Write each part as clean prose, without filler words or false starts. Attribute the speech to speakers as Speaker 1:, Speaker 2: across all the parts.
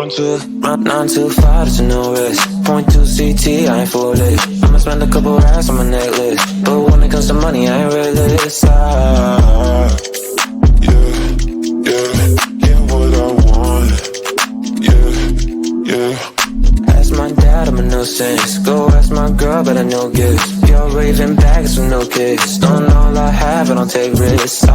Speaker 1: Run too far, there's no risk. Point 2 CT, I ain't foolish. I'ma spend a couple racks on my necklace, but when it comes to money, I ain't realist. Yeah, what I want. Yeah. Ask my dad, I'm a nuisance. Go ask my girl, but I know gifts. Pure raving bags with no kicks. Don't all I have, I don't take risks.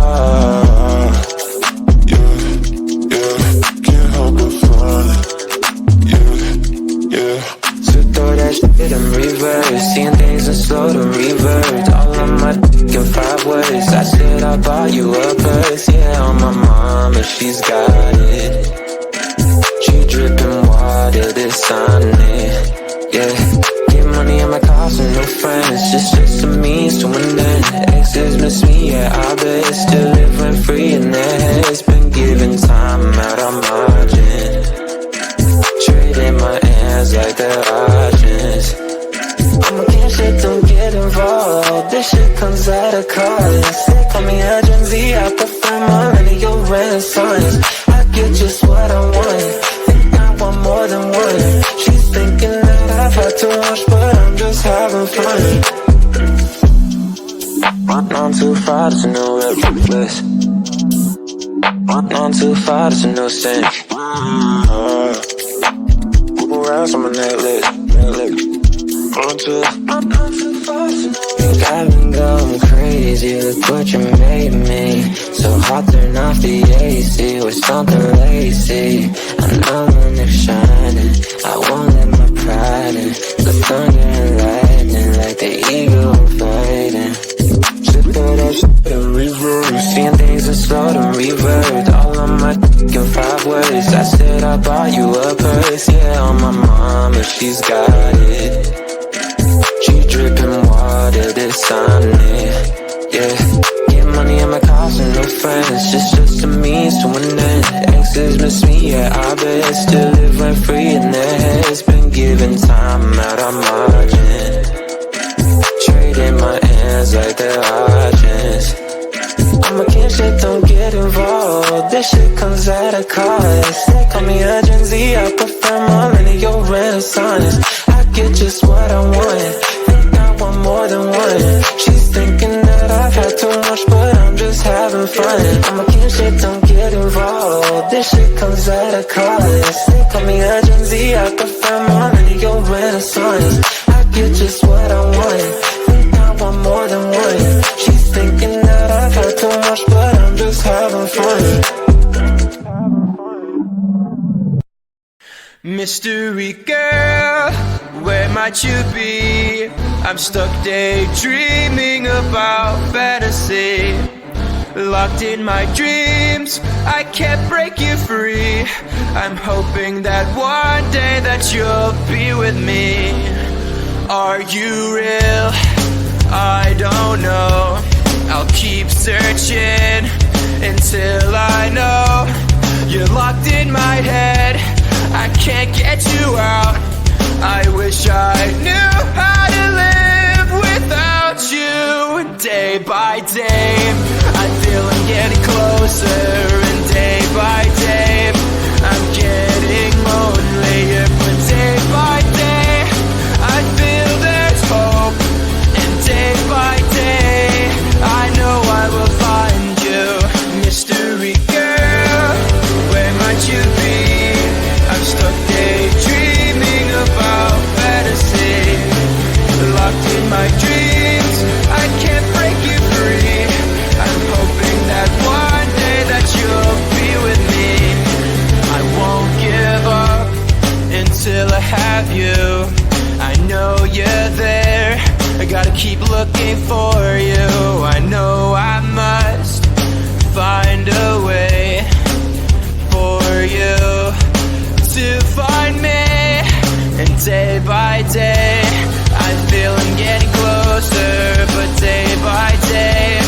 Speaker 1: Shit in reverse, seeing things in slow to reverse. All of my in 5 ways. I said I bought you a purse, yeah, on my mama, she's got it. She dripping water, this on it, yeah. Get money in my cost and no friends, just a means to an end. Exes miss me, yeah, I bet. Still living free in their heads. Been giving time out of margin. Trading my hands like they're options. I'm a king, shit, don't get involved. This shit comes at a cost. They call me a Gen Z, I prefer millennial renaissance. I get just what I want, think I want more than one. She's thinking that I've had too much, but I'm just having fun. Run too far, there's no reckless. Run too far, there's no sense. On my necklace. Think I've been going crazy, look what you made me. So hot, turn off the AC with something lazy. I know when they're shining, I won't let my pride in. The thunder and lightning like the eagle fighting. Shit throw that shit in reverse, seeing things in slow to reverse. All of my in 5 ways. I said I bought you a purse, yeah, on my mama, she's got it. She dripping water, this on it, yeah. Get money in my cost and no friends, just a means to an end. Exes miss me, yeah, I bet. Still living free in their heads. Been giving time out of margin. Trading my hands like they're options. I'm a king, shit, don't get involved. This shit comes at a cost. They call me a Gen Z, I prefer millennial renaissance. I get just what I want, think I want more than one. She's thinking that I've had too much, but I'm just having fun. I'm a king, shit, don't get involved. This shit comes at a cost. They call me a Gen Z, I prefer millennial renaissance. I get just what I want, think I want more than one. She's thinking that I've had too much, but I'm just having fun.
Speaker 2: Mystery girl, where might you be? I'm stuck daydreaming about fantasy. Locked in my dreams, I can't break you free. I'm hoping that one day that you'll be with me. Are you real? I don't know. I'll keep searching until I know. You're locked in my head, I can't get you out. I wish I knew how to live without you. Day by day, I feel I'm getting closer, and day by day, I'm getting lonelier. But day by day, I feel there's hope, and day by day, I know I will find you. Mystery girl, where might you be? I'm stuck daydreaming about fantasy. Locked in my dreams, I can't break you free. I'm hoping that one day that you'll be with me. I won't give up until I have you. I know you're there, I gotta keep looking for you. I know I must find a way for you to find me. And day by day, I feel I'm getting closer. But day by day,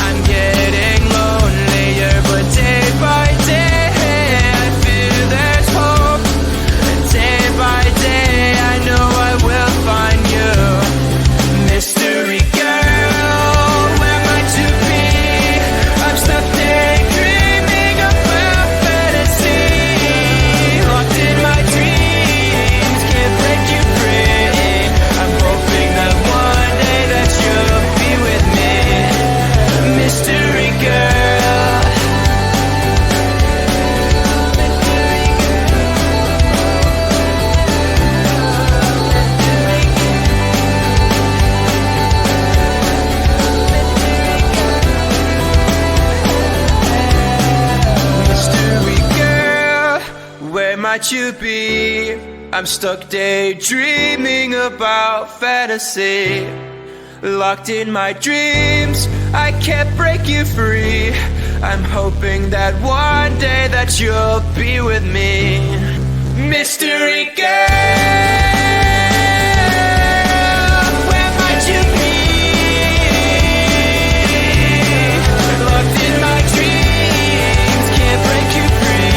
Speaker 2: I'm getting lonelier. But day by day, I feel there's hope. And day by day, I know I will find you. Mystery girl, where might you be? I'm stuck daydreaming about fantasy. Locked in my might you be? I'm stuck daydreaming about fantasy. Locked in my dreams, I can't break you free. I'm hoping that one day that you'll be with me. Mystery girl, where might you be? Locked in my dreams, can't break you free.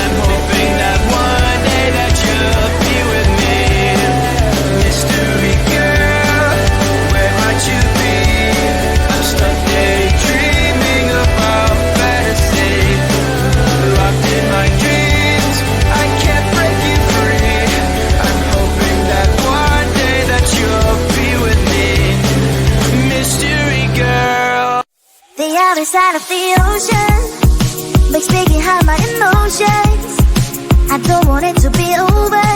Speaker 2: I'm hoping that one day that you'll be with me. Mystery girl, where might you be? I'm stuck daydreaming about fantasy. Locked in my dreams, I can't break you free. I'm hoping that one day that you'll be with me. Mystery girl.
Speaker 3: The other side of the ocean makes me get high my emotions. I don't want it to be over.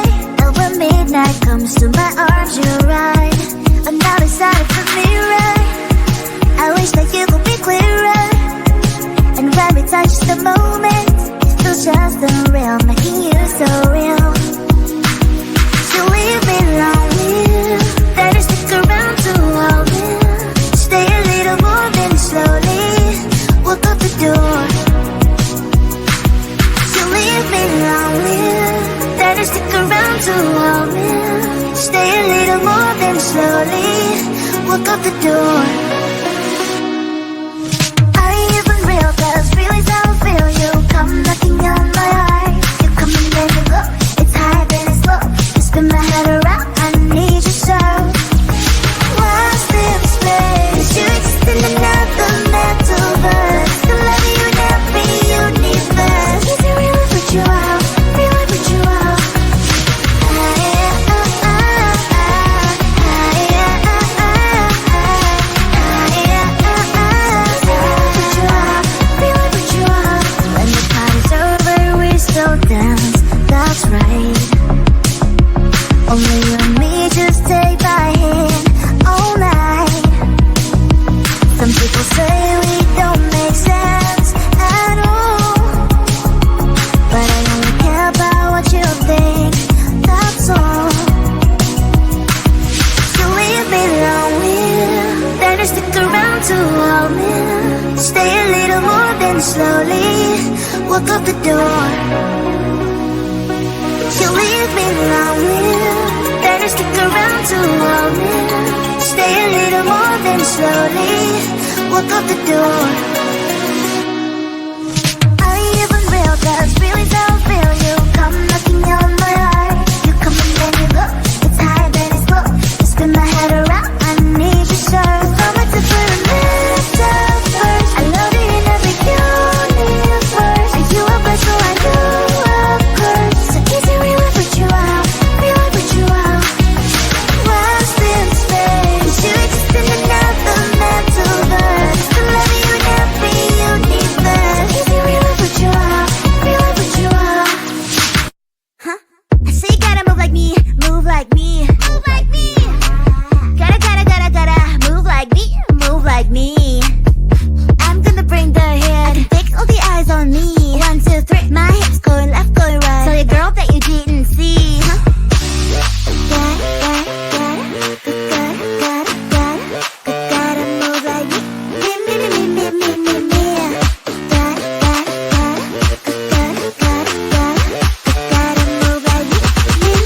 Speaker 3: And when midnight comes to my arms, you're right. Another side of the mirror, I wish that you could be clearer. And when we touch the moment, it's still just unreal, making you so real. So leave me lonely, better stick around to hold me. Stay a little more than slowly walk out the door. So leave me lonely, better stick around to hold me. Stay a little more than slowly walk out the door. Are you even real? 'Cause feelings I feel you come knocking on my heart. You come and then you go. It's high then it's low. You spin my head around. I need you so. What's this place? You exist in another mental verse. To love you in every universe. Is it real if put you out? Real if put you out? When the party's over, we still dance. That's right. Only you and me just take my hand all night. Some people say we don't make sense at all, but I only care about what you think, that's all. So leave me lonely, better stick around to hold me. Stay a little more than slowly walk out the door. You leave me lonely, better stick around to hold me. Stay a little more than slowly walk out the door. Are you even real? 'Cause feelings I feel you come knocking on my heart. You come and then you go. It's high then it's low. You spin my head around. I need you so. So much to put a metaphors. I love you in every universe. Are you a bird? So I do, of course. So is it real if put you out? Real if put you out? What's this space? You exist in another mental verse. To love you in every universe. Is it real if put you out? Real if put you out? Huh? I say you gotta move like me, move like me, move like me. Gotta move like me, move like me. I'm gonna bring the head, fix all the eyes on me. 1, 2, 3, my hips going left, going right. Tell your girl that you didn't see, huh? Gotta move like me, me. Gotta move like me,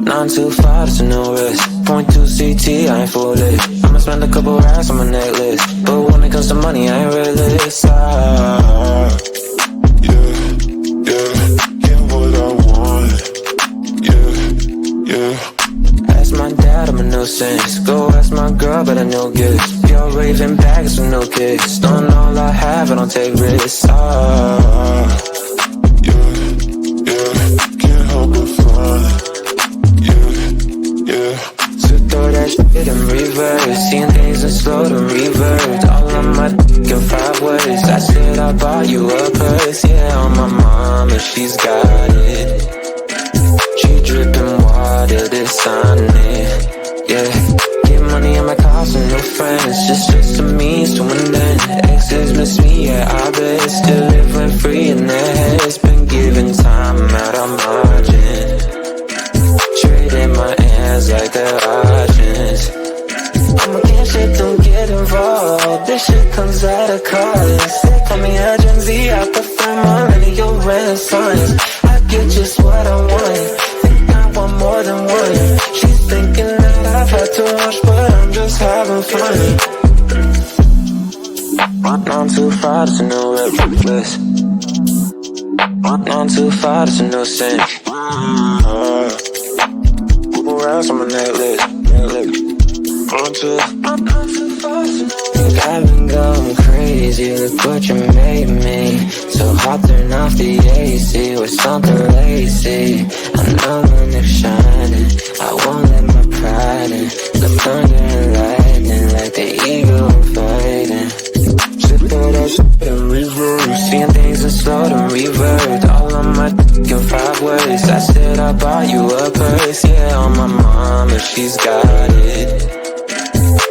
Speaker 1: None too far, there's no risk. 0.2 CT, I ain't full lit. I'ma spend a couple racks on my necklace, but when it comes to money, I ain't realist. Yeah, get what I want. Yeah. Ask my no sense. Go ask my girl, but I know good. Pure raving bags with no kicks. Don't know all I have, I don't take risks.
Speaker 4: Can't help but fly.
Speaker 1: So throw that shit in reverse. Seeing things in slow to revert. All on my dick in 5 words. I said I bought you a purse. Yeah, on my mama, she's got it. She dripping water, this on it. Yeah, get money in my cars with no friends. Just a means to an end. Exes miss me, yeah, I bet. Still living free in their heads. Been giving time out of margin. Trading my hands like they're options. I'm against shit, don't get involved. This shit comes at a cost. They call me a Gen Z, I prefer millennial renaissance. I get just what I want. Think I want more than one. She's thinking that I've had too much, but I'm just having fun. I'm too far to know reckless. I'm too far to know sense. Around on my necklace. I'm too far to know. Think I've been going crazy. Look what you made me. So hot, turn off the AC with something lacy. I know when it's shining, I won't let my pride in. The thunder and lightning like the eagle fighting. Sit through that shit in reverse. Seeing things in slow to revert. All on my dick in 5 words. I said I bought you a purse. Yeah, on my mama, she's got it.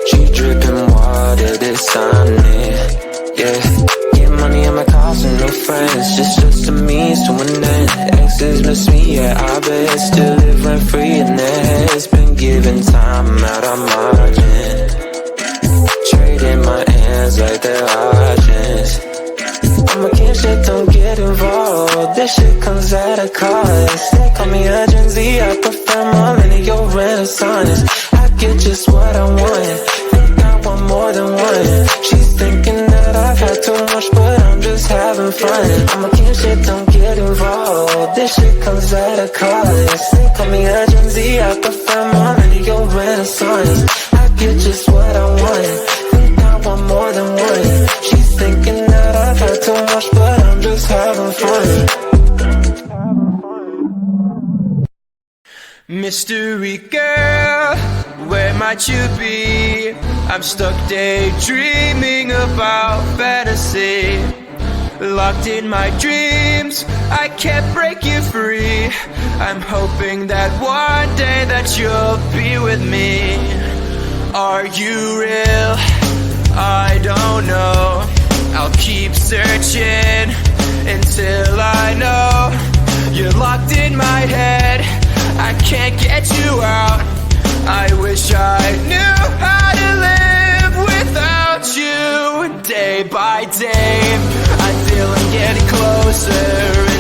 Speaker 1: She dripping water, this on it. Yeah, get money in my cars with no friends. Just a means to an end. Exes miss me, yeah, I bet. Still living free in their heads. Been giving time out of margin. Trading my hands like they're options. I'm against shit, don't get involved. This shit comes at a cost. They call me a Gen Z, I prefer millennial renaissance. I get just what I want. Think I want more than one. She's thinking that I've had too much, but I'm just having fun. I'm against shit, don't get involved. This shit comes at a cost. They call me a Gen Z, I prefer millennial renaissance. I get just what I want. Think I want more than one. She's thinking that I've had too much, but I'm just having fun.
Speaker 2: Mystery girl, where might you be? I'm stuck daydreaming about fantasy. Locked in my dreams, I can't break you free. I'm hoping that one day that you'll be with me. Are you real? I don't know. I'll keep searching until I know. You're locked in my head, I can't get you out. I wish I knew how to live without you. Day by day, I feel I'm getting closer